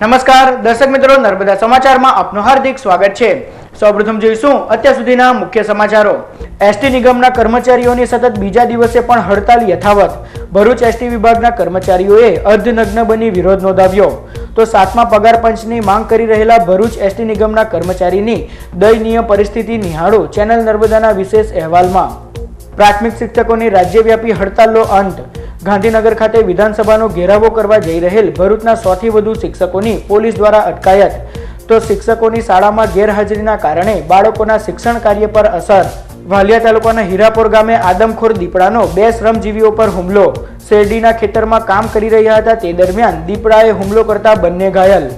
નમસ્કાર દર્શક મિત્રો, નર્મદા સમાચારમાં આપનું હાર્દિક સ્વાગત છે। સૌપ્રથમ જોઈશું અત્યાર સુધીના મુખ્ય સમાચારો। એસટી નિગમના કર્મચારીઓની સતત બીજા દિવસે પણ હડતાલ યથાવત। ભરૂચ એસટી વિભાગના કર્મચારીઓએ અર્ધનગ્ન બની વિરોધ નોંધાવ્યો। તો 7મા પગાર પંચની માંગ કરી રહેલા ભરૂચ એસટી નિગમના કર્મચારીની દયનીય પરિસ્થિતિ નિહાળો ચેનલ નર્મદાના વિશેષ અહેવાલમાં। પ્રાથમિક શિક્ષકોની રાજ્યવ્યાપી હડતાલનો અંત। ગાંધીનગર ખાતે વિધાનસભાનો ઘેરાવો કરવા જઈ રહેલ ભરૂચના 100થી વધુ શિક્ષકોની પોલીસ દ્વારા અટકાયત। તો શિક્ષકોની શાળામાં ગેરહાજરીના કારણે બાળકોના શિક્ષણ કાર્ય પર અસર। વાલિયા તાલુકાના હીરાપોર ગામે આદમખોર દીપડાનો 2 શ્રમજીવીઓ પર હુમલો। શેરડીના ખેતરમાં કામ કરી રહ્યા હતા તે દરમિયાન દીપડાએ હુમલો કરતા બંને ઘાયલ।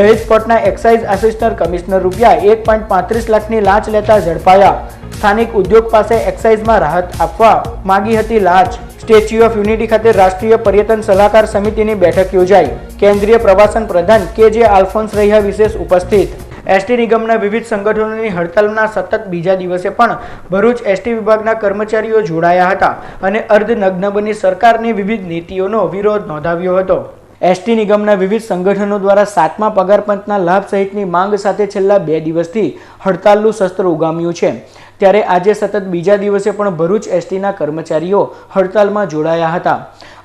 દહેજ કોર્ટના એક્સાઇઝ આસિસ્ટન્ટ કમિશનર રૂપિયા 1.35 લાખની લાંચ લેતા ઝડપાયા। સ્થાનિક ઉદ્યોગ પાસે એક્સાઇઝમાં રાહત આપવા માંગી હતી લાંચ। સ્ટેચ્યુ ઓફ યુનિટી ખાતે રાષ્ટ્રીય પર્યટન સલાહકાર સમિતિની બેઠક યોજાઈ। કેન્દ્રીય પ્રવાસન પ્રધાન કે.જે. આલ્ફોન્સ રહ્યા વિશેષ ઉપસ્થિત। એસટી નિગમના વિવિધ સંગઠનોની હડતાલના સતત બીજા દિવસે પણ ભરૂચ એસટી વિભાગના કર્મચારીઓ જોડાયા હતા અને અર્ધનગ્ન બની સરકારની વિવિધ નીતિઓનો વિરોધ નોંધાવ્યો હતો। એસટી નિગમના વિવિધ સંગઠનો દ્વારા 7મા પગાર પંચના લાભ સહિતની માંગ સાથે છેલ્લા 2 દિવસથી હડતાલનું શસ્ત્ર ઉગામ્યું છે। ત્યારે આજે સતત બીજા દિવસે પણ ભરૂચ એસટીના કર્મચારીઓ હડતાલમાં જોડાયા હતા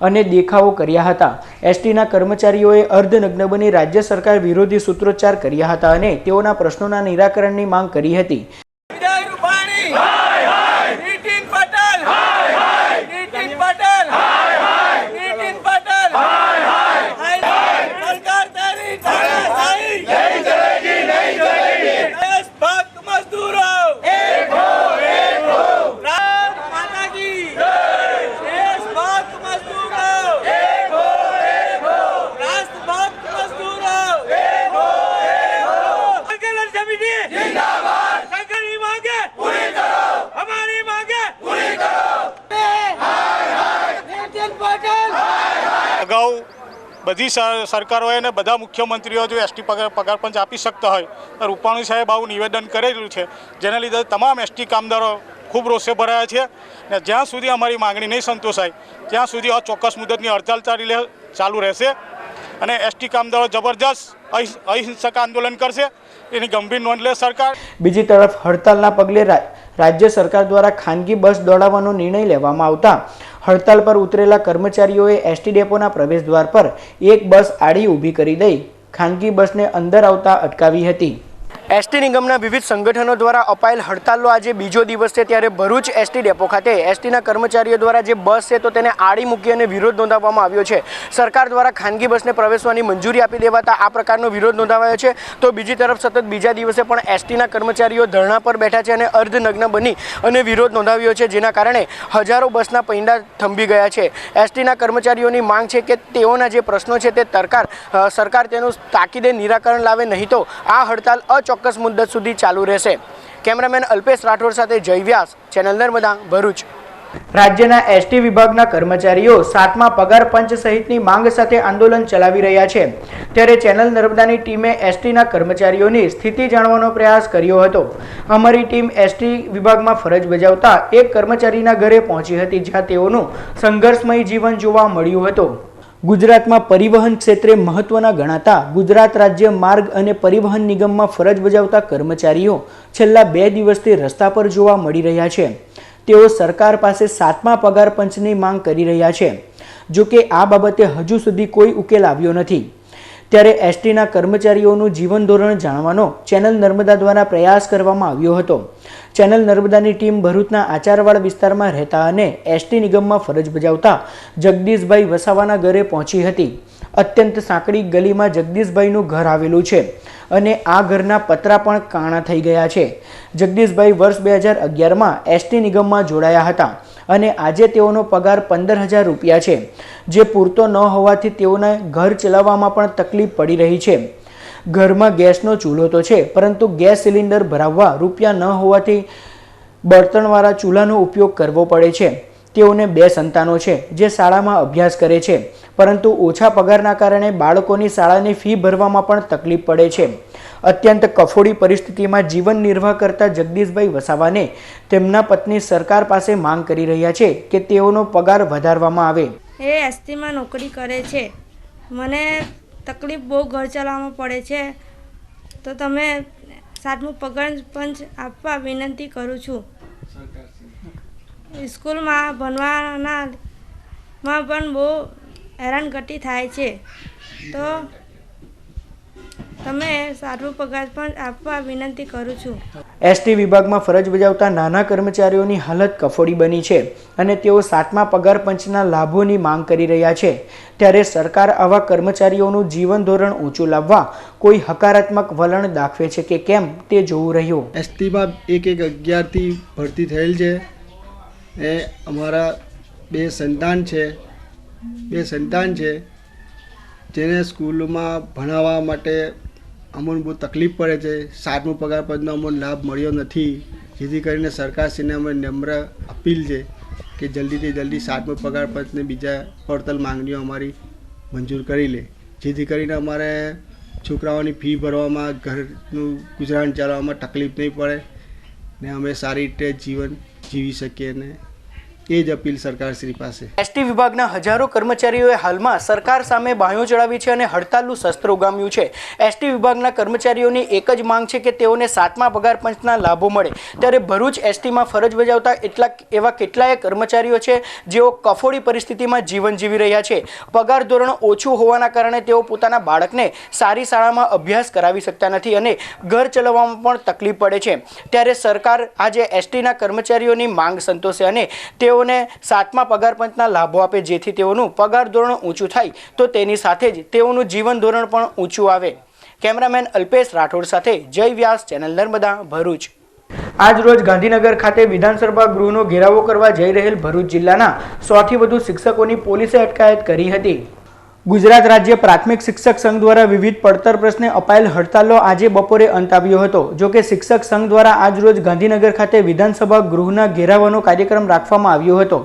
અને દેખાવો કર્યા હતા। એસટીના કર્મચારીઓએ અર્ધનગ્ન બની રાજ્ય સરકાર વિરોધી સૂત્રોચ્ચાર કર્યા હતા અને તેઓના પ્રશ્નોના નિરાકરણની માંગ કરી હતી। અગાઉ બધી સરકારોએ અને બધા મુખ્યમંત્રીઓ જો એસટી પગાર પંચ આપી શકતા હોય તો રૂપાણી સાહેબ આવું નિવેદન કરેલું છે, જેના લીધે તમામ એસટી કામદારો ખૂબ રોષે ભરાયા છે અને જ્યાં સુધી અમારી માંગણી નહીં સંતોષાય ત્યાં સુધી અચોક્કસ મુદતની હડતાલ ચાલુ રહેશે અને એસટી કામદારો જબરજસ્ત અહિંસક આંદોલન કરશે, એની ગંભીર નોંધ લે સરકાર। બીજી તરફ હડતાલના પગલે રાજ્ય સરકાર દ્વારા ખાનગી બસ દોડાવવાનો નિર્ણય લેવામાં આવતા હડતાલ પર ઉતરેલા કર્મચારીઓએ એસટી ડેપોના પ્રવેશ દ્વાર પર એક બસ આડી ઊભી કરી દઈ ખાનગી બસને અંદર આવતા અટકાવી હતી। એસટી નિગમના વિવિધ સંગઠનો દ્વારા અપાયેલ હડતાલનો આજે બીજો દિવસ છે, ત્યારે ભરૂચ એસટી ડેપો ખાતે એસટીના કર્મચારીઓ દ્વારા જે બસ છે તો તેને આડી મૂકી અને વિરોધ નોંધાવવામાં આવ્યો છે। સરકાર દ્વારા ખાનગી બસને પ્રવેશવાની મંજૂરી આપી દેવાતા આ પ્રકારનો વિરોધ નોંધાવાયો છે। તો બીજી તરફ સતત બીજા દિવસે પણ એસટીના કર્મચારીઓ ધરણા પર બેઠા છે અને અર્ધનગ્ન બની અને વિરોધ નોંધાવ્યો છે, જેના કારણે હજારો બસના પૈંડા થંભી ગયા છે। એસટીના કર્મચારીઓની માંગ છે કે તેઓના જે પ્રશ્નો છે તે સરકાર તેનું તાકીદે નિરાકરણ લાવે, નહીં તો આ હડતાલ ચોક્કસ મુદ્દત સુધી ચાલુ રહેશે। કેમેરામેન અલ્પેશ રાઠોડ સાથે જય વ્યાસ, ચેનલ નર્મદા, ભરૂચ। રાજ્યના એસટી વિભાગના કર્મચારીઓ 7મા પગાર પંચ સહિતની માંગ સાથે આંદોલન ચલાવી રહ્યા છે, ત્યારે ચેનલ નર્મદાની ટીમે એસટીના કર્મચારીઓની સ્થિતિ જાણવાનો પ્રયાસ કર્યો હતો। અમારી ટીમ એસટી વિભાગમાં ફરજ બજાવતા એક કર્મચારીના ઘરે પહોંચી હતી, જ્યાં તેઓનું સંઘર્ષમય જીવન જોવા મળ્યું હતું। ગુજરાતમાં પરિવહન ક્ષેત્રે મહત્વના ગણાતા ગુજરાત રાજ્ય માર્ગ અને પરિવહન નિગમમાં ફરજ બજાવતા કર્મચારીઓ છેલ્લા 2 દિવસથી રસ્તા પર જોવા મળી રહ્યા છે। તેઓ સરકાર પાસે 7મા પગાર પંચની માંગ કરી રહ્યા છે, જો કે આ બાબતે હજુ સુધી કોઈ ઉકેલ આવ્યો નથી। ત્યારે એસટીના કર્મચારીઓનું જીવન ધોરણ જાણવાનો ચેનલ નર્મદા દ્વારા પ્રયાસ કરવામાં આવ્યો હતો। ચેનલ નર્મદાની ટીમ ભરૂચના આચારવાડ વિસ્તારમાં રહેતા અને એસટી નિગમમાં ફરજ બજાવતા જગદીશભાઈ વસાવાના ઘરે પહોંચી હતી। અત્યંત સાંકડી ગલીમાં જગદીશભાઈનું ઘર આવેલું છે અને આ ઘરના પતરા પણ કાણા થઈ ગયા છે। જગદીશભાઈ વર્ષ 2011માં એસટી નિગમમાં જોડાયા હતા અને આજે તેઓનો પગાર 15,000 રૂપિયા છે, જે પૂરતો ન હોવાથી તેઓને ઘર ચલાવવામાં પણ તકલીફ પડી રહી છે। ઘરમાં ગેસનો ચૂલો તો છે, પરંતુ ગેસ સિલિન્ડર ભરાવવા રૂપિયા ન હોવાથી બળતણવાળા ચૂલાનો ઉપયોગ કરવો પડે છે। તેઓને 2 સંતાનો છે જે શાળામાં અભ્યાસ કરે છે, પરંતુ ઓછા પગારના કારણે બાળકોની શાળાની ફી ભરવામાં પણ તકલીફ પડે છે। અત્યંત કફોડી પરિસ્થિતિમાં જીવન નિર્વાહ કરતા જગદીશભાઈ વસાવાને તેમના પત્ની સરકાર પાસે માંગ કરી રહ્યા છે કે તેઓનો પગાર વધારવામાં આવે। એ એસટીમાં નોકરી કરે છે, મને તકલીફ બહુ ઘર ચલાવવામાં પડે છે, તો તમે 7મું પગાર પંચ આપવા વિનંતી કરું છું. સ્કૂલમાં ભણવાનામાં પણ બહુ હેરાનગતિ થાય છે, તો તમે 7મું પગાર પંચ આપવા વિનંતી કરું છું. એસટી વિભાગમાં ફરજ બજાવતા નાના કર્મચારીઓની હાલત કફોડી બની છે અને તેઓ 7મા પગાર પંચના લાભોની માંગ કરી રહ્યા છે. ત્યારે સરકાર આવા કર્મચારીઓનું જીવન ધોરણ ઊંચું લાવવા કોઈ હકારાત્મક વલણ દાખવે છે કે કેમ તે જોવું રહ્યું. એસટીમાં 1-1-11થી ભરતી થયેલ છે. એ અમારા બે સંતાન છે જેને સ્કૂલમાં ભણાવવા માટે અમને બહુ તકલીફ પડે છે. 7મું પગાર પંચનો અમને લાભ મળ્યો નથી, જેથી કરીને સરકારશ્રીને અમે નમ્ર અપીલ છે કે જલ્દીથી જલ્દી 7મું પગાર પંચને બીજા પડતર માંગણીઓ અમારી મંજૂર કરી લે, જેથી કરીને અમારે છોકરાઓની ફી ભરવામાં, ઘરનું ગુજરાન ચલાવવામાં તકલીફ નહીં પડે ને અમે સારી રીતે જીવન જીવી શકીએ ને એ જ અપીલ સરકારશ્રી પાસે. એસટી વિભાગના હજારો કર્મચારીઓએ હાલમાં સરકાર સામે બાંયો ચડાવી છે અને હડતાલનું શસ્ત્ર ઉગામ્યું છે. એસટી વિભાગના કર્મચારીઓની એક જ માંગ છે કે તેઓને 7મા પગાર પંચના લાભો મળે. ત્યારે ભરૂચ એસટીમાં ફરજ બજાવતા એવા કેટલાય કર્મચારીઓ છે જેઓ કફોડી પરિસ્થિતિમાં જીવન જીવી રહ્યા છે. પગાર ધોરણ ઓછું હોવાના કારણે તેઓ પોતાના બાળકને સારી શાળામાં અભ્યાસ કરાવી શકતા નથી અને ઘર ચલાવવામાં પણ તકલીફ પડે છે. ત્યારે સરકાર આજે એસટીના કર્મચારીઓની માંગ સંતોષે અને તેઓને 7મા પગાર પંચના લાભો આપે, જેથી તેઓનું પગાર ધોરણ ઊંચું થાય તો તેની સાથે જ તેઓનું જીવન ધોરણ પણ ઊંચું આવે. કેમેરામેન અલ્પેશ રાઠોડ સાથે જય વ્યાસ, ચેનલ નર્મદા, ભરૂચ. આજ રોજ ગાંધીનગર ખાતે વિધાનસભા ગૃહનો ઘેરાવો કરવા જઈ રહેલ ભરૂચ જિલ્લાના 100થી વધુ શિક્ષકોની પોલીસે અટકાયત કરી હતી. ગુજરાત રાજ્ય પ્રાથમિક શિક્ષક સંઘ દ્વારા વિવિધ પડતર પ્રશ્ને અપાયેલ હડતાલનો આજે બપોરે અંત આવ્યો હતો. જોકે શિક્ષક સંઘ દ્વારા આજ રોજ ગાંધીનગર ખાતે વિધાનસભા ગૃહના ઘેરાવાનો કાર્યક્રમ રાખવામાં આવ્યો હતો,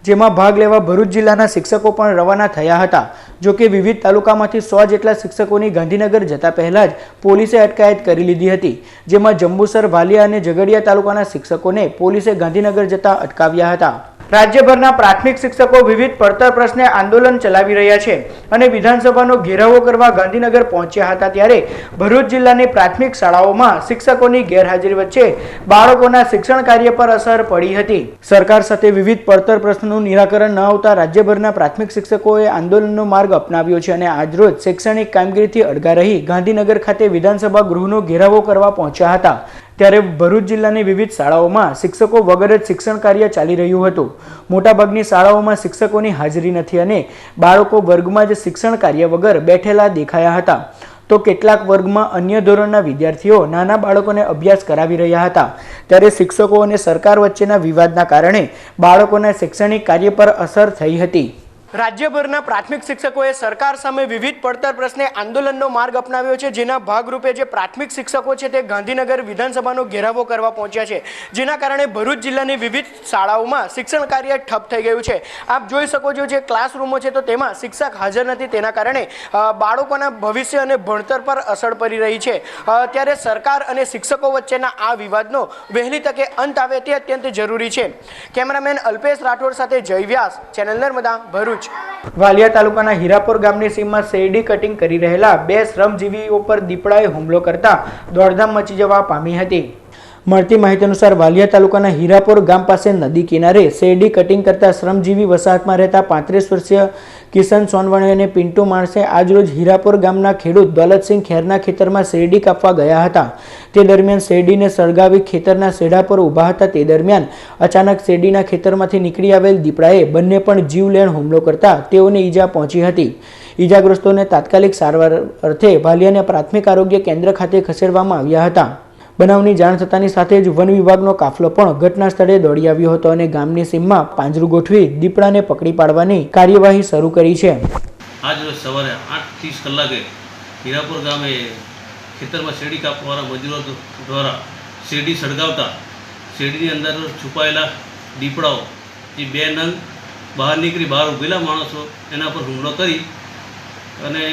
જેમાં ભાગ લેવા ભરૂચ જિલ્લાના શિક્ષકો પણ રવાના થયા હતા. જોકે વિવિધ તાલુકામાંથી 100 જેટલા શિક્ષકોની ગાંધીનગર જતા પહેલા જ પોલીસે અટકાયત કરી લીધી હતી, જેમાં જંબુસર, વાલિયા અને ઝઘડિયા તાલુકાના શિક્ષકોને પોલીસે ગાંધીનગર જતા અટકાવ્યા હતા. રાજ્યભરના પ્રાથમિક શિક્ષકો વિવિધ પડતર પ્રશ્ને આંદોલન ચલાવી રહ્યા છે અને વિધાનસભાનો ઘેરાવો કરવા ગાંધીનગર પહોંચ્યા હતા. ત્યારે ભરૂચ જિલ્લાની પ્રાથમિક શાળાઓમાં શિક્ષકોની ગેરહાજરી વચ્ચે બાળકોના શિક્ષણ કાર્ય પર અસર પડી હતી. સરકાર સાથે વિવિધ પડતર પ્રશ્નોનું નિરાકરણ ન આવતા રાજ્યભરના પ્રાથમિક શિક્ષકોએ આંદોલનનો માર્ગ અપનાવ્યો છે અને આજરોજ શૈક્ષણિક કામગીરીથી અડગા રહી ગાંધીનગર ખાતે વિધાનસભા ગૃહનો ઘેરાવો કરવા પહોંચ્યા હતા. ત્યારે ભરૂચ જિલ્લાની વિવિધ શાળાઓમાં શિક્ષકો વગર જ શિક્ષણ કાર્ય ચાલી રહ્યું હતું. મોટાભાગની શાળાઓમાં શિક્ષકોની હાજરી નથી અને બાળકો વર્ગમાં જ શિક્ષણ કાર્ય વગર બેઠેલા દેખાયા હતા. તો કેટલાક વર્ગમાં અન્ય ધોરણના વિદ્યાર્થીઓ નાના બાળકોને અભ્યાસ કરાવી રહ્યા હતા. ત્યારે શિક્ષકો અને સરકાર વચ્ચેના વિવાદના કારણે બાળકોના શૈક્ષણિક કાર્ય પર અસર થઈ હતી. રાજ્યભરના પ્રાથમિક શિક્ષકોએ સરકાર સામે વિવિધ પડતર પ્રશ્ને આંદોલનનો માર્ગ અપનાવ્યો છે, જેના ભાગરૂપે જે પ્રાથમિક શિક્ષકો છે તે ગાંધીનગર વિધાનસભાનો ઘેરાવો કરવા પહોંચ્યા છે, જેના કારણે ભરૂચ જિલ્લાની વિવિધ શાળાઓમાં શિક્ષણ કાર્ય ઠપ થઈ ગયું છે. આપ જોઈ શકો છો જે ક્લાસરૂમો છે તો તેમાં શિક્ષક હાજર નથી, તેના કારણે બાળકોના ભવિષ્ય અને ભણતર પર અસર પડી રહી છે. ત્યારે સરકાર અને શિક્ષકો વચ્ચેના આ વિવાદનો વહેલી તકે અંત આવે તે અત્યંત જરૂરી છે. કેમેરામેન અલ્પેશ રાઠોડ સાથે જય વ્યાસ, ચેનલ નર્મદા, ભરૂચ. વાલિયા તાલુકાના હીરાપુર ગામની સીમમાં શેરડી કટિંગ કરી રહેલા 2 શ્રમજીવીઓ પર દીપડાએ હુમલો કરતા દોડધામ મચી જવા પામી હતી. મળતી માહિતી અનુસાર વાલિયા તાલુકાના હીરાપુર ગામ પાસે નદી કિનારે શેરડી કટિંગ કરતા શ્રમજીવી વસાહતમાં રહેતા 35 વર્ષીય કિશન સોનવણે અને પિન્ટુ માણસે આજરોજ હીરાપુર ગામના ખેડૂત દોલતસિંહ ખેરના ખેતરમાં શેરડી કાપવા ગયા હતા. તે દરમિયાન શેરડીને સળગાવી ખેતરના શેઢા પર ઊભા હતા. તે દરમિયાન અચાનક શેરડીના ખેતરમાંથી નીકળી આવેલ દીપડાએ બંને પણ જીવલેણ હુમલો કરતા તેઓને ઈજા પહોંચી હતી. ઈજાગ્રસ્તોને તાત્કાલિક સારવાર અર્થે વાલિયાના પ્રાથમિક આરોગ્ય કેન્દ્ર ખાતે ખસેડવામાં આવ્યા હતા. બનાવની જાણ થતાની સાથે જ વન વિભાગનો કાફલો પણ ઘટના સ્થળે દોડી આવ્યો હતો અને ગામની સીમમાં પાંજરું ગોઠવી દીપડાને પકડી પાડવાની કાર્યવાહી શરૂ કરી છે. આજ રોજ સવારે 8:30 કલાકે હીરાપુર ગામે ખેતરમાં શેરડી કાપવાવાળા મજૂરો દ્વારા શેરડી સળગાવતા શેરડીની અંદર છુપાયેલા દીપડાઓ જે 2 નંગ બહાર નીકળી બહાર ઊભેલા માણસો એના પર હુમલો કરી અને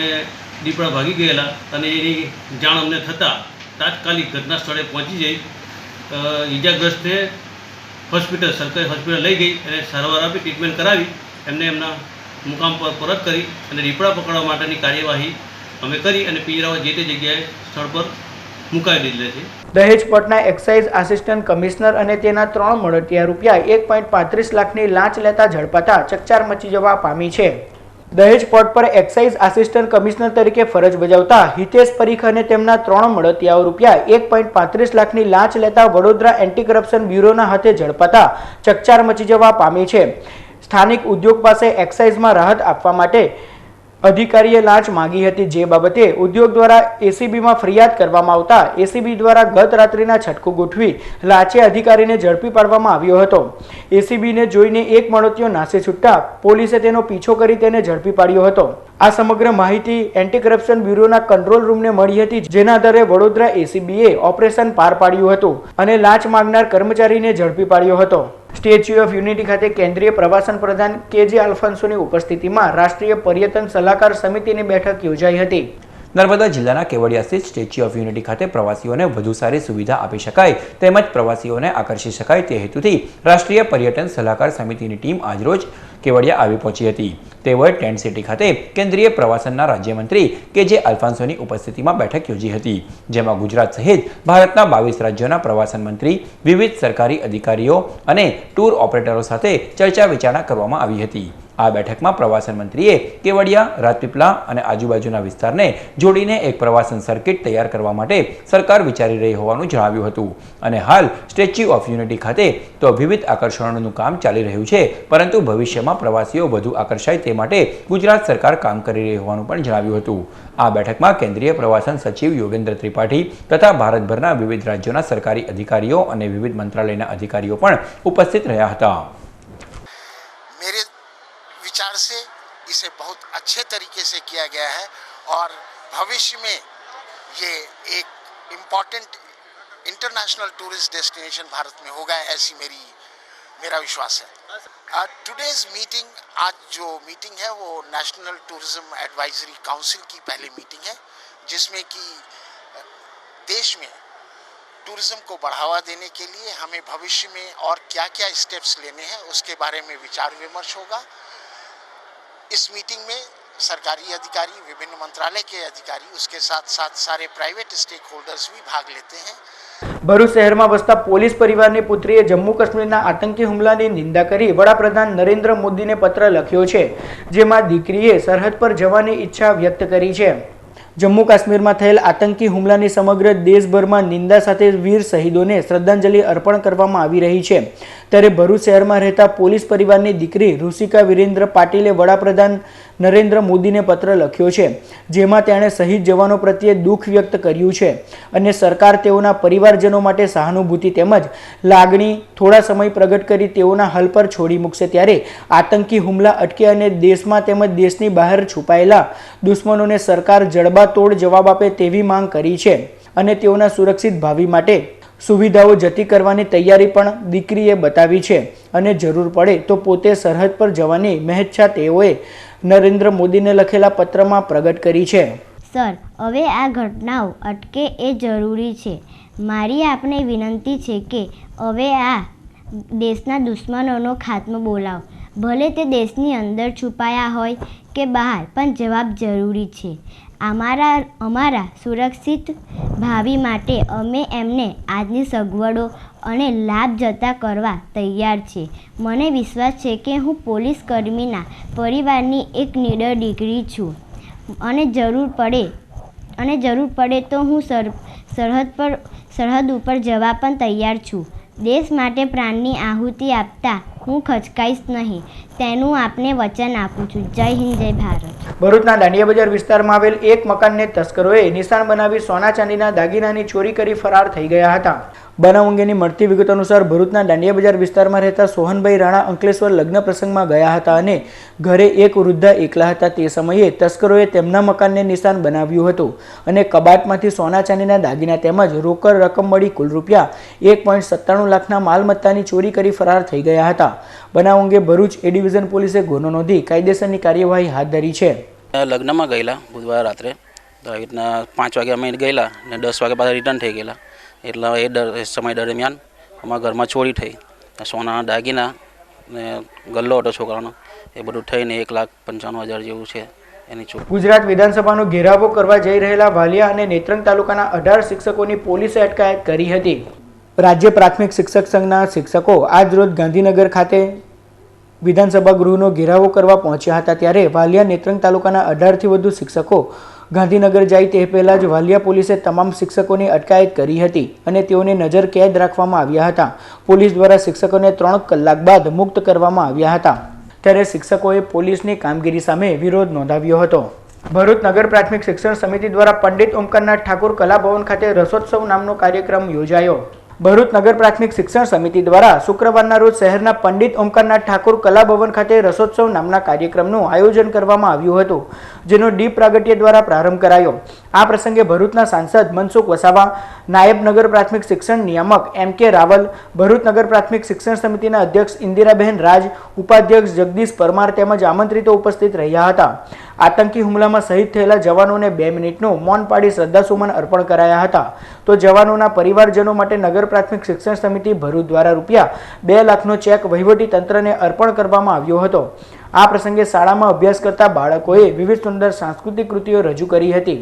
દીપડા ભાગી ગયેલા અને એની જાણ અમને થતાં તાત્કાલિક ઘટના સ્થળે પહોંચી જઈ ઈજાગ્રસ્તને હોસ્પિટલ, સરકારી હોસ્પિટલ લઈ ગઈ અને સારવાર આપી ટ્રીટમેન્ટ કરાવી એમને એમના મુકામ પર પરત કરી અને દીપડા પકડવા માટેની કાર્યવાહી અમે કરી અને પિંજરાઓ જે તે જગ્યાએ સ્થળ પર મુકાવી દીધેલા છે. દહેજ પોર્ટના એક્સાઇઝ આસિસ્ટન્ટ કમિશનર અને તેના 3 મળતિયા રૂપિયા 1.35 લાખની લાંચ લેતા ઝડપાતા ચકચાર મચી જવા પામી છે. દહેજ પોર્ટ પર એક્સાઇઝ આસિસ્ટન્ટ કમિશનર તરીકે ફરજ બજાવતા હિતેશ પરીખ અને તેમના 3 મળતિયાઓ રૂપિયા 1.35 લાખની લાંચ લેતા વડોદરા એન્ટી કરપ્શન બ્યુરોના હાથે ઝડપાતા ચકચાર મચી જવા પામી છે. સ્થાનિક ઉદ્યોગ પાસે એક્સાઇઝમાં રાહત આપવા માટે અધિકારીએ લાંચ માંગી હતી, જે બાબતે ઉદ્યોગ દ્વારા એસીબીમાં ફરિયાદ કરવામાં આવતા એસીબી દ્વારા ગત રાત્રિના છટકું ગોઠવી લાંચે અધિકારીને ઝડપી પાડવામાં આવ્યો હતો. એસીબીને જોઈને એક મળતિયો નાસી છૂટતા પોલીસે તેનો પીછો કરી તેને ઝડપી પાડ્યો હતો. આ સમગ્ર માહિતી એન્ટી કરપ્શન બ્યુરોના કંટ્રોલ રૂમને મળી હતી, જેના આધારે વડોદરા એસીબીએ ઓપરેશન પાર પાડ્યું હતું અને લાંચ માંગનાર કર્મચારીને ઝડપી પાડ્યો હતો. સ્ટેચ્યુ ઓફ યુનિટી ખાતે કેન્દ્રીય પ્રવાસન પ્રધાન કે.જે. અલ્ફોન્સોની ઉપસ્થિતિમાં રાષ્ટ્રીય પર્યટન સલાહકાર સમિતિની બેઠક યોજાઈ હતી. નર્મદા જિલ્લાના કેવડિયા સ્થિત સ્ટેચ્યુ ઓફ યુનિટી ખાતે પ્રવાસીઓને વધુ સારી સુવિધા આપી શકાય તેમજ પ્રવાસીઓને આકર્ષી શકાય તે હેતુથી રાષ્ટ્રીય પર્યટન સલાહકાર સમિતિની ટીમ આજરોજ કેવડિયા આવી પહોંચી હતી. તેઓએ ટેન્ટ સિટી ખાતે કેન્દ્રીય પ્રવાસનના રાજ્યમંત્રી કે.જે. અલ્ફોન્સોની ઉપસ્થિતિમાં બેઠક યોજી હતી, જેમાં ગુજરાત સહિત ભારતના 22 રાજ્યોના પ્રવાસન મંત્રી, વિવિધ સરકારી અધિકારીઓ અને ટૂર ઓપરેટરો સાથે ચર્ચા વિચારણા કરવામાં આવી હતી. આ બેઠકમાં પ્રવાસન મંત્રીએ કેવડિયા, રાજપીપળા અને આજુબાજુના વિસ્તારને જોડીને એક પ્રવાસન સર્કિટ તૈયાર કરવા માટે સરકાર વિચારી રહી હોવાનું જણાવ્યું હતું અને હાલ સ્ટેચ્યુ ઓફ યુનિટી ખાતે તો વિવિધ આકર્ષણોનું કામ ચાલી રહ્યું છે, પરંતુ ભવિષ્યમાં પ્રવાસીઓ વધુ આકર્ષાય તે માટે ગુજરાત સરકાર કામ કરી રહી હોવાનું પણ જણાવ્યું હતું. આ બેઠકમાં કેન્દ્રીય પ્રવાસન સચિવ યોગેન્દ્ર ત્રિપાઠી તથા ભારતભરના વિવિધ રાજ્યોના સરકારી અધિકારીઓ અને વિવિધ મંત્રાલયના અધિકારીઓ પણ ઉપસ્થિત રહ્યા હતા. विचार से इसे बहुत अच्छे तरीके से किया गया है और भविष्य में ये एक important international tourist destination Bharat में होगा, ऐसी मेरा विश्वास है. टुडेज मीटिंग, आज जो मीटिंग है वो नेशनल टूरिज्म एडवाइजरी काउंसिल की पहली मीटिंग है, जिसमें कि देश में टूरिज्म को बढ़ावा देने के लिए हमें भविष्य में और क्या क्या स्टेप्स लेने हैं उसके बारे में विचार विमर्श होगा. इस मीटिंग में सरकारी अधिकारी, विभिन्न मंत्रालय के अधिकारी, उसके साथ साथ सारे प्राइवेट स्टेक होल्डर्स भी भाग लेते हैं. ભરૂચ શહેરમાં વસતા પોલીસ પરિવારની પુત્રીએ જમ્મુ કાશ્મીરના આતંકી હુમલાની નિંદા કરી વડાપ્રધાન નરેન્દ્ર મોદીને પત્ર લખ્યો છે, જેમાં દીકરીએ સરહદ પર જવાની ઈચ્છા વ્યક્ત કરી છે. જમ્મુ કાશ્મીરમાં થયેલ આતંકી હુમલાની સમગ્ર દેશભરમાં નિંદા સાથે વીર શહીદોને શ્રદ્ધાંજલિ અર્પણ કરવામાં આવી રહી છે. ત્યારે ભરૂચ શહેરમાં રહેતા પોલીસ પરિવારની દીકરી ઋષિકા વિરેન્દ્ર પાટીલે વડાપ્રધાન નરેન્દ્ર મોદીને પત્ર લખ્યો છે, જેમાં તેણે શહીદ જવાનો પ્રત્યે દુઃખ વ્યક્ત કર્યું છે અને સરકાર તેઓના પરિવારજનો માટે સહાનુભૂતિ તેમજ લાગણી થોડા સમય પ્રગટ કરી તેઓના હલ પર છોડી મૂકશે. ત્યારે આતંકી હુમલા અટકે અને દેશમાં તેમજ દેશની બહાર છુપાયેલા દુશ્મનોને સરકાર જડબાતોડ જવાબ આપે તેવી માંગ કરી છે અને તેઓના સુરક્ષિત ભાવિ માટે સુવિધાઓ જતી કરવાની તૈયારી પણ દીકરીએ બતાવી છે અને જરૂર પડે તો પોતે સરહદ પર જવાની મહેચ્છા તેઓએ નરેન્દ્ર મોદીને લખેલા પત્રમાં પ્રગટ કરી છે. સર, હવે આ ઘટનાઓ અટકે એ જરૂરી છે. મારી આપને વિનંતી છે કે હવે આ દેશના દુશ્મનોનો ખાત્મો બોલાવો. ભલે તે દેશની અંદર છુપાયા હોય કે બહાર, પણ જવાબ જરૂરી છે. અમારા સુરક્ષિત ભાવિ માટે અમે એમને આજની સગવડો અને લાભ જતા કરવા તૈયાર છે. મને વિશ્વાસ છે કે હું પોલીસ કર્મીના પરિવારની એક નીડર દીકરી છું અને જરૂર પડે તો હું સરહદ ઉપર જવા પણ તૈયાર છું. દેશ માટે પ્રાણની આહુતિ આપતા હું ખચકાઈશ નહીં, તેનું આપને વચન આપું છું. જય હિન્દ, જય ભારત. ભરૂચના દાંડિયા બજાર વિસ્તારમાં આવેલ એક મકાનને તસ્કરોએ નિશાન બનાવી સોના ચાંદીના દાગીનાની ચોરી કરી ફરાર થઈ ગયા હતા. બનાવ અંગેની મળતી વિગત અનુસાર ભરૂચના દાંડિયા બજાર વિસ્તારમાં રહેતા સોહનભાઈ રાણા અંકલેશ્વર લગ્ન પ્રસંગમાં ગયા હતા અને ઘરે એક વૃદ્ધા એકલા હતા. તે સમયે તસ્કરોએ તેમના મકાનને નિશાન બનાવ્યું હતું અને કબાટમાંથી સોના ચાંદીના દાગીના તેમજ રોકડ રકમ મળી કુલ રૂપિયા 1.97 લાખના માલમત્તાની ચોરી કરી ફરાર થઈ ગયા હતા. બનાવ અંગે ભરૂચ એ ડિવિઝન પોલીસે ગુનો નોંધી કાયદેસરની કાર્યવાહી હાથ ધરી છે. લગ્નમાં ગયેલા બુધવારે રાત્રે તો આવી રીતના 5 વાગે અમે ગયેલા ને 10 વાગે પાછા રિટર્ન થઈ ગયેલા. એટલે એ સમય દરમિયાન અમારા ઘરમાં ચોરી થઈ. સોનાના દાગીના ને ગલ્લો હતો છોકરાનો, એ બધું થઈને 1,95,000 જેવું છે એની છૂટ. ગુજરાત વિધાનસભાનો ઘેરાવો કરવા જઈ રહેલા વાલિયા અને નેત્રંગ તાલુકાના 18 શિક્ષકોની પોલીસે અટકાયત કરી હતી. રાજ્ય પ્રાથમિક શિક્ષક સંઘના શિક્ષકો આજ રોજ ગાંધીનગર ખાતે વિધાનસભા ગૃહનો ઘેરાવો કરવા પહોંચ્યા હતા. ત્યારે વાલિયા નેત્રંગ તાલુકાના 18થી વધુ શિક્ષકો ગાંધીનગર જાય તે પહેલા જ વાલિયા પોલીસે તમામ શિક્ષકોની અટકાયત કરી હતી અને તેઓને નજર કેદ રાખવામાં આવ્યા હતા. પોલીસ દ્વારા શિક્ષકોને 3 કલાક બાદ મુક્ત કરવામાં આવ્યા હતા. ત્યારે શિક્ષકોએ પોલીસની કામગીરી સામે વિરોધ નોંધાવ્યો હતો. ભરૂચ નગર પ્રાથમિક શિક્ષણ સમિતિ દ્વારા પંડિત ઓમકારનાથ ઠાકોર કલાભવન ખાતે રસોત્સવ નામનો કાર્યક્રમ યોજાયો. ભરૂચ નગર પ્રાથમિક શિક્ષણ સમિતિ દ્વારા શુક્રવારના રોજ શહેરના પંડિત ઓમકારનાથ ઠાકોર કલાભવન ખાતે રસોત્સવ નામના કાર્યક્રમનું આયોજન કરવામાં આવ્યું હતું, જેનો દીપ પ્રાગટ્ય દ્વારા પ્રારંભ કરાયો. આ પ્રસંગે ભરૂચના સાંસદ મનસુખ વસાવા, નાયબ નગર પ્રાથમિક શિક્ષણ નિયામક MK રાવલ, ભરૂચ નગર પ્રાથમિક શિક્ષણ સમિતિના અધ્યક્ષ ઇન્દિરાબહેન રાજ, ઉપાધ્યક્ષ જગદીશ પરમાર તેમજ આમંત્રિતો ઉપસ્થિત રહ્યા હતા. આતંકી હુમલામાં શહીદ થયેલા જવાનોને 2 મિનિટનું મૌન પાડી શ્રદ્ધાસુમન અર્પણ કરાયા હતા. તો જવાનોના પરિવારજનો માટે નગર પ્રાથમિક શિક્ષણ સમિતિ ભરૂચ દ્વારા રૂપિયા 2 લાખનો ચેક વહીવટી તંત્રને અર્પણ કરવામાં આવ્યો હતો. આ પ્રસંગે શાળામાં અભ્યાસ કરતા બાળકોએ વિવિધ સુંદર સાંસ્કૃતિક કૃતિઓ રજૂ કરી હતી.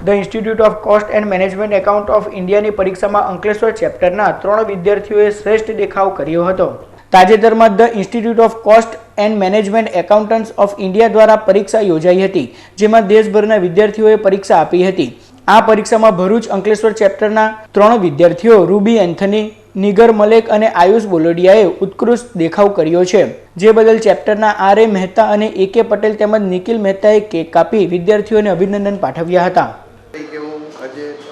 The institute of cost and management account of ઇન્ડિયાની પરીક્ષામાં અંકલેશ્વર ચેપ્ટરના 3 વિદ્યાર્થીઓએ શ્રેષ્ઠ દેખાવ કર્યો હતો. તાજેતરમાં the institute of cost and management accountants of India દ્વારા પરીક્ષા યોજાઈ હતી, જેમાં દેશભરના વિદ્યાર્થીઓએ પરીક્ષા આપી હતી. આ પરીક્ષામાં ભરૂચ અંકલેશ્વર ચેપ્ટરના 3 વિદ્યાર્થીઓ રૂબી એન્થની, નિગર મલેક અને આયુષ બોલોડિયાએ ઉત્કૃષ્ટ દેખાવ કર્યો છે, જે બદલ ચેપ્ટરના R.A. મહેતા અને A.K. પટેલ તેમજ નિખિલ મહેતાએ કેક કાપી વિદ્યાર્થીઓને અભિનંદન પાઠવ્યા હતા.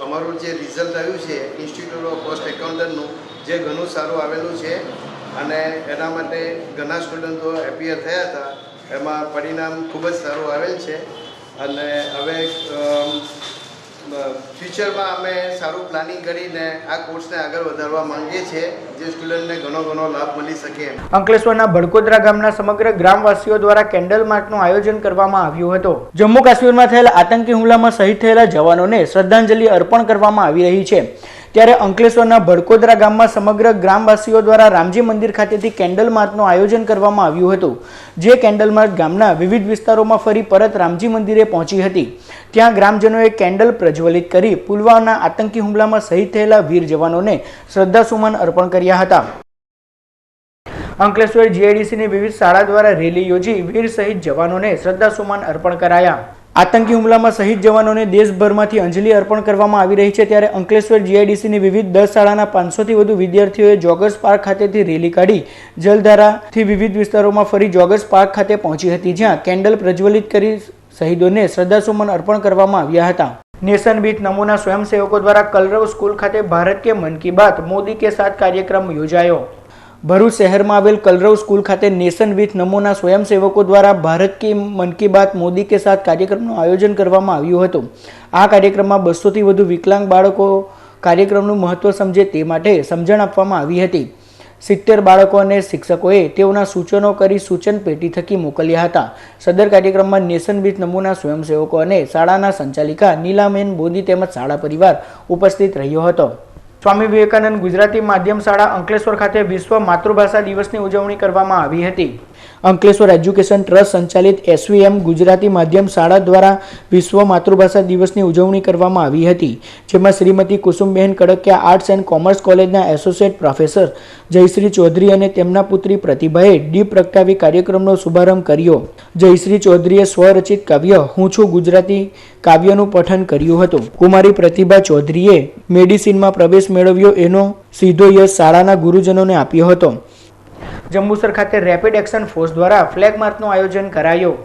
અમારું જે રિઝલ્ટ આવ્યું છે ઇન્સ્ટિટ્યૂટ ઓફ કોસ્ટ એકાઉન્ટન્ટનું, જે ઘણું સારું આવેલું છે અને એના માટે ઘણા સ્ટુડન્ટો એપિયર થયા હતા. એમાં પરિણામ ખૂબ જ સારું આવેલ છે અને હવે ફ્યુચરમાં અમે સારું પ્લાનિંગ કરીને આ કોર્સને આગળ વધારવા માંગીએ છીએ, જે સ્ટુડન્ટને ઘણો લાભ મળી શકે. અંકલેશ્વરના ભડકોદરા ગામના સમગ્ર ગ્રામવાસીઓ દ્વારા કેન્ડલ માર્ચનું આયોજન કરવામાં આવ્યું હતું. જમ્મુ કાશ્મીરમાં થયેલા આતંકી હુમલામાં શહીદ થયેલા જવાનોને શ્રદ્ધાંજલિ અર્પણ કરવામાં આવી રહી છે. ત્યારે અંકલેશ્વરના ભડકોદરા ગામમાં સમગ્ર ગ્રામવાસીઓ દ્વારા રામજી મંદિર ખાતેથી કેન્ડલ માર્ચનું આયોજન કરવામાં આવ્યું હતું, જે કેન્ડલ માર્ચ ગામના વિવિધ વિસ્તારોમાં ફરી પરત રામજી મંદિરે પહોંચી હતી. ત્યાં ગ્રામજનોએ કેન્ડલ પ્રજ્વલિત કરી પુલવામાના આતંકી હુમલામાં શહીદ થયેલા વીર જવાનોને શ્રદ્ધાસુમન અર્પણ કર્યા હતા. અંકલેશ્વર GIDCની વિવિધ શાળા દ્વારા રેલી યોજી વીર શહીદ જવાનોને શ્રદ્ધાસુમન અર્પણ કરાયા. આતંકી હુમલામાં શહીદ જવાનોને દેશભરમાંથી અંજલિ અર્પણ કરવામાં આવી રહી છે. ત્યારે અંકલેશ્વર GIDCની વિવિધ 10 શાળાના 500થી વધુ વિદ્યાર્થીઓએ જોગર્સ પાર્ક ખાતેથી રેલી કાઢી જલધારાથી વિવિધ વિસ્તારોમાં ફરી જોગર્સ પાર્ક ખાતે પહોંચી હતી, જ્યાં કેન્ડલ પ્રજ્વલિત કરી શહીદોને શ્રદ્ધાસુમન અર્પણ કરવામાં આવ્યા હતા. નેશન વિથ નમૂના સ્વયંસેવકો દ્વારા કલરવ સ્કૂલ ખાતે ભારત કે મન કી બાત મોદી કે સાથ કાર્યક્રમ યોજાયો. ભરૂચ શહેરમાં આવેલ કલરવ સ્કૂલ ખાતે નેશન વિથ નમૂના સ્વયંસેવકો દ્વારા ભારત કી મન કી બાત મોદી કે સાથ કાર્યક્રમનું આયોજન કરવામાં આવ્યું હતું. આ કાર્યક્રમમાં 200થી વધુ વિકલાંગ બાળકો કાર્યક્રમનું મહત્વ સમજે તે માટે સમજણ આપવામાં આવી હતી. 70 બાળકો અને શિક્ષકોએ તેઓના સૂચનો કરી સૂચન પેટી થકી મોકલ્યા હતા. સદર કાર્યક્રમમાં નેશન વિથ નમૂના સ્વયંસેવકો અને શાળાના સંચાલિકા નીલાબેન બોદી તેમજ શાળા પરિવાર ઉપસ્થિત રહ્યો હતો. સ્વામી વિવેકાનંદ ગુજરાતી માધ્યમ શાળા અંકલેશ્વર ખાતે વિશ્વ માતૃભાષા દિવસની ઉજવણી કરવામાં આવી હતી. અંકલેશ્વર એજ્યુકેશન ટ્રસ્ટ સંચાલિત SVM ગુજરાતી માધ્યમ શાળા દ્વારા વિશ્વ માતૃભાષા દિવસની ઉજવણી કરવામાં આવી હતી, જેમાં Shrimati Kusumben Kadakiya arts and commerce કોલેજના એસોસિએટ પ્રોફેસર જયશ્રી ચૌધરી અને તેમના પુત્રી પ્રતિભાએ દીપ પ્રગટાવી કાર્યક્રમનો શુભારંભ કર્યો. જયશ્રી ચૌધરીએ સ્વરચિત કાવ્ય હું છું ગુજરાતી કાવ્યનું પઠન કર્યું હતું. કુમારી પ્રતિભા ચૌધરીએ મેડિસિનમાં પ્રવેશ મેળવ્યો એનો સીધો યશ શાળાના ગુરુજનોને આપ્યો હતો. જંબુસર ખાતે રેપિડ એક્શન ફોર્સ દ્વારા ફ્લેગ માર્ચનું આયોજન કરાયું.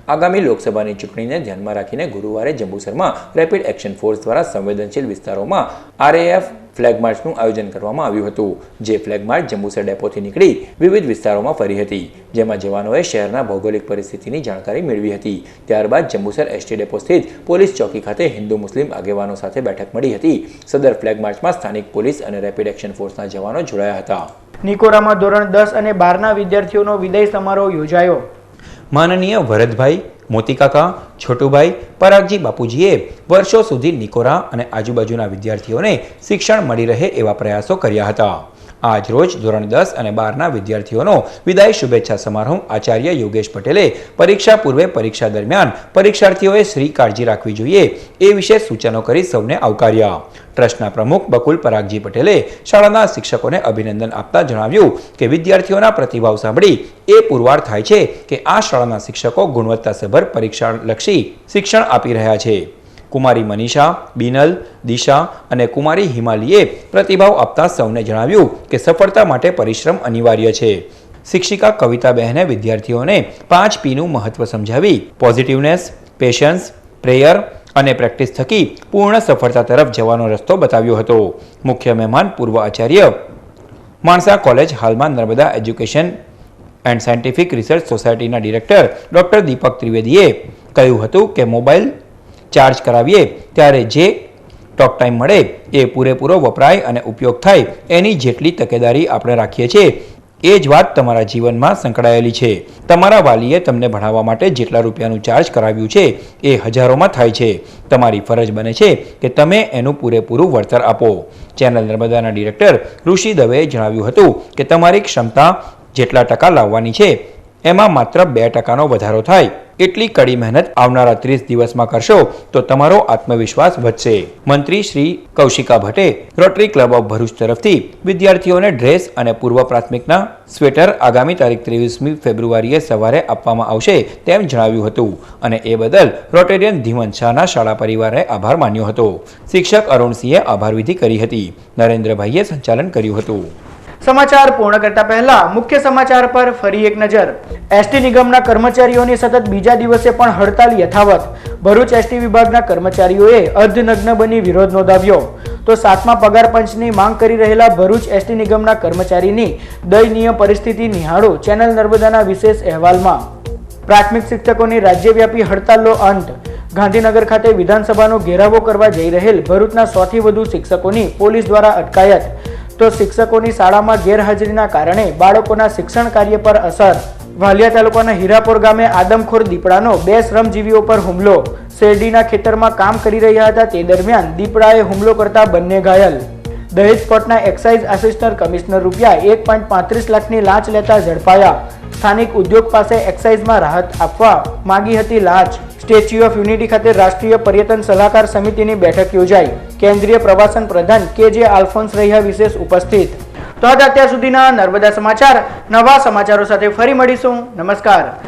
આગામી લોકસભાની ચૂંટણીને ધ્યાનમાં રાખીને ગુરુવારે જંબુસરમાં રેપિડ એક્શન ફોર્સ દ્વારા સંવેદનશીલ વિસ્તારોમાં RAF ફ્લેગ માર્ચનું આયોજન કરવામાં આવ્યું હતું, જે ફ્લેગ માર્ચ જંબુસર ડેપોથી નીકળી વિવિધ વિસ્તારોમાં ફરી હતી, જેમાં જવાનોએ શહેરના ભૌગોલિક પરિસ્થિતિની જાણકારી મેળવી હતી. ત્યારબાદ જંબુસર ST ડેપો સ્થિત પોલીસ ચોકી ખાતે હિન્દુ મુસ્લિમ આગેવાનો સાથે બેઠક મળી હતી. સદર ફ્લેગ માર્ચમાં સ્થાનિક પોલીસ અને રેપિડ એક્શન ફોર્સના જવાનો જોડાયા હતા. નિકોરામાં ધોરણ 10 અને 12ના વિદ્યાર્થીઓનો વિદાય સમારોહ યોજાયો. માનનીય ભરતભાઈ, મોતીકાકા, છોટુભાઈ, પરાગજી બાપુજીએ વર્ષો સુધી નિકોરા અને આજુબાજુના વિદ્યાર્થીઓને શિક્ષણ મળી રહે એવા પ્રયાસો કર્યા હતા. આજ રોજ ધોરણ 10 અને 12ના વિદ્યાર્થીઓનો વિદાય શુભેચ્છા સમારોહ આચાર્ય યોગેશ પટેલે પરીક્ષા પૂર્વે પરીક્ષા દરમિયાન પરીક્ષાર્થીઓએ શ્રી કાળજી રાખવી જોઈએ એ વિશે સૂચનો કરી સૌને આવકાર્યા. ટ્રસ્ટના પ્રમુખ બકુલ પરાગજી પટેલે શાળાના શિક્ષકોને અભિનંદન આપતા જણાવ્યું કે વિદ્યાર્થીઓના પ્રતિભાવ સાંભળી એ પુરવાર થાય છે કે આ શાળાના શિક્ષકો ગુણવત્તાસભર પરીક્ષાલક્ષી શિક્ષણ આપી રહ્યા છે. કુમારી મનીષા, બીનલ, દિશા અને કુમારી હિમાલીએ પ્રતિભાવ આપતા સૌને જણાવ્યું કે સફળતા માટે પરિશ્રમ અનિવાર્ય છે. શિક્ષિકા કવિતાબહેને વિદ્યાર્થીઓને 5Pનું મહત્વ સમજાવી પોઝિટિવનેસ, પેશન્સ, પ્રેયર અને પ્રેક્ટિસ થકી પૂર્ણ સફળતા તરફ જવાનો રસ્તો બતાવ્યો હતો. મુખ્ય મહેમાન પૂર્વ આચાર્ય માણસા કોલેજ, હાલમાં Narmada education and scientific research સોસાયટીના ડિરેક્ટર ડૉક્ટર દીપક ત્રિવેદીએ કહ્યું હતું કે મોબાઈલ ચાર્જ કરાવીએ ત્યારે જે ટોક ટાઈમ મળે એ પૂરેપૂરો વપરાય અને ઉપયોગ થાય એની જેટલી તકેદારી આપણે રાખીએ છીએ એ જ વાત તમારા જીવનમાં સંકળાયેલી છે. તમારા વાલીએ તમને ભણાવવા માટે જેટલા રૂપિયાનું ચાર્જ કરાવ્યું છે એ હજારોમાં થાય છે. તમારી ફરજ બને છે કે તમે એનું પૂરેપૂરું વળતર આપો. ચેનલ નર્મદાના ડિરેક્ટર ઋષિ દવેએ જણાવ્યું હતું કે તમારી ક્ષમતા જેટલા ટકા લાવવાની છે એમાં માત્ર 2% વધારો થાય એટલી કડી મહેનત આવનારા 30 દિવસમાં કરશો તો તમારો આત્મવિશ્વાસ વધશે. મંત્રી શ્રી કૌશિકા ભટ્ટે રોટરી ક્લબ ઓફ ભરૂચ તરફથી વિદ્યાર્થીઓને ડ્રેસ અને પૂર્વ પ્રાથમિકના સ્વેટર આગામી તારીખ 23મી ફેબ્રુઆરીએ સવારે આપવામાં આવશે તેમ જણાવ્યું હતું અને એ બદલ રોટેરિયન ધીમન શાહના શાળા પરિવારે આભાર માન્યો હતો. શિક્ષક અરુણસિંહે આભાર વિધિ કરી હતી. નરેન્દ્રભાઈએ સંચાલન કર્યું હતું. સમાચાર પૂર્ણ કરતા પહેલા મુખ્ય સમાચાર પર ફરી એક નજર. ST નિગમના કર્મચારીઓની સતત બીજા દિવસે પણ હડતાલ યથાવત. ભરૂચ ST વિભાગના કર્મચારીઓએ અર્ધનગ્ન બની વિરોધ નોંધાવ્યો. તો 7મા પગાર પંચની માંગ કરી રહેલા ભરૂચ ST નિગમના કર્મચારીની દયનીય પરિસ્થિતિ નિહાળો ચેનલ નર્મદાના વિશેષ અહેવાલમાં. પ્રાથમિક શિક્ષકોની રાજ્યવ્યાપી હડતાલનો અંત. ગાંધીનગર ખાતે વિધાનસભાનો ઘેરાવો કરવા જઈ રહેલ ભરૂચના 100થી વધુ શિક્ષકોની પોલીસ દ્વારા અટકાયત. તો શિક્ષકોની શાળામાં ગેરહાજરીના કારણે બાળકોના શિક્ષણ કાર્ય પર અસર. વાલિયા તાલુકાના હીરાપોર ગામે આદમખોર દીપડાનો 2 શ્રમજીવીઓ પર હુમલો. શેરડીના ખેતરમાં કામ કરી રહ્યા હતા તે દરમિયાન દીપડાએ હુમલો કરતા બંને ઘાયલ. દહેજ કોર્ટના એક્સાઇઝ આસિસ્ટન્ટ કમિશનર રૂપિયા 1.35 લાખની લાંચ લેતા ઝડપાયા. સ્થાનિક ઉદ્યોગ પાસે એક્સાઇઝમાં રાહત આપવા માંગી હતી લાંચ. સ્ટેચ્યુ ઓફ યુનિટી ખાતે રાષ્ટ્રીય પર્યટન સલાહકાર સમિતિની બેઠક યોજાઈ. કેન્દ્રીય પ્રવાસન પ્રધાન KJ આલ્ફોન્સ રહ્યા વિશેષ ઉપસ્થિત. તો અત્યાર સુધીના નર્મદા સમાચાર. નવા સમાચારો સાથે ફરી મળીશું. નમસ્કાર.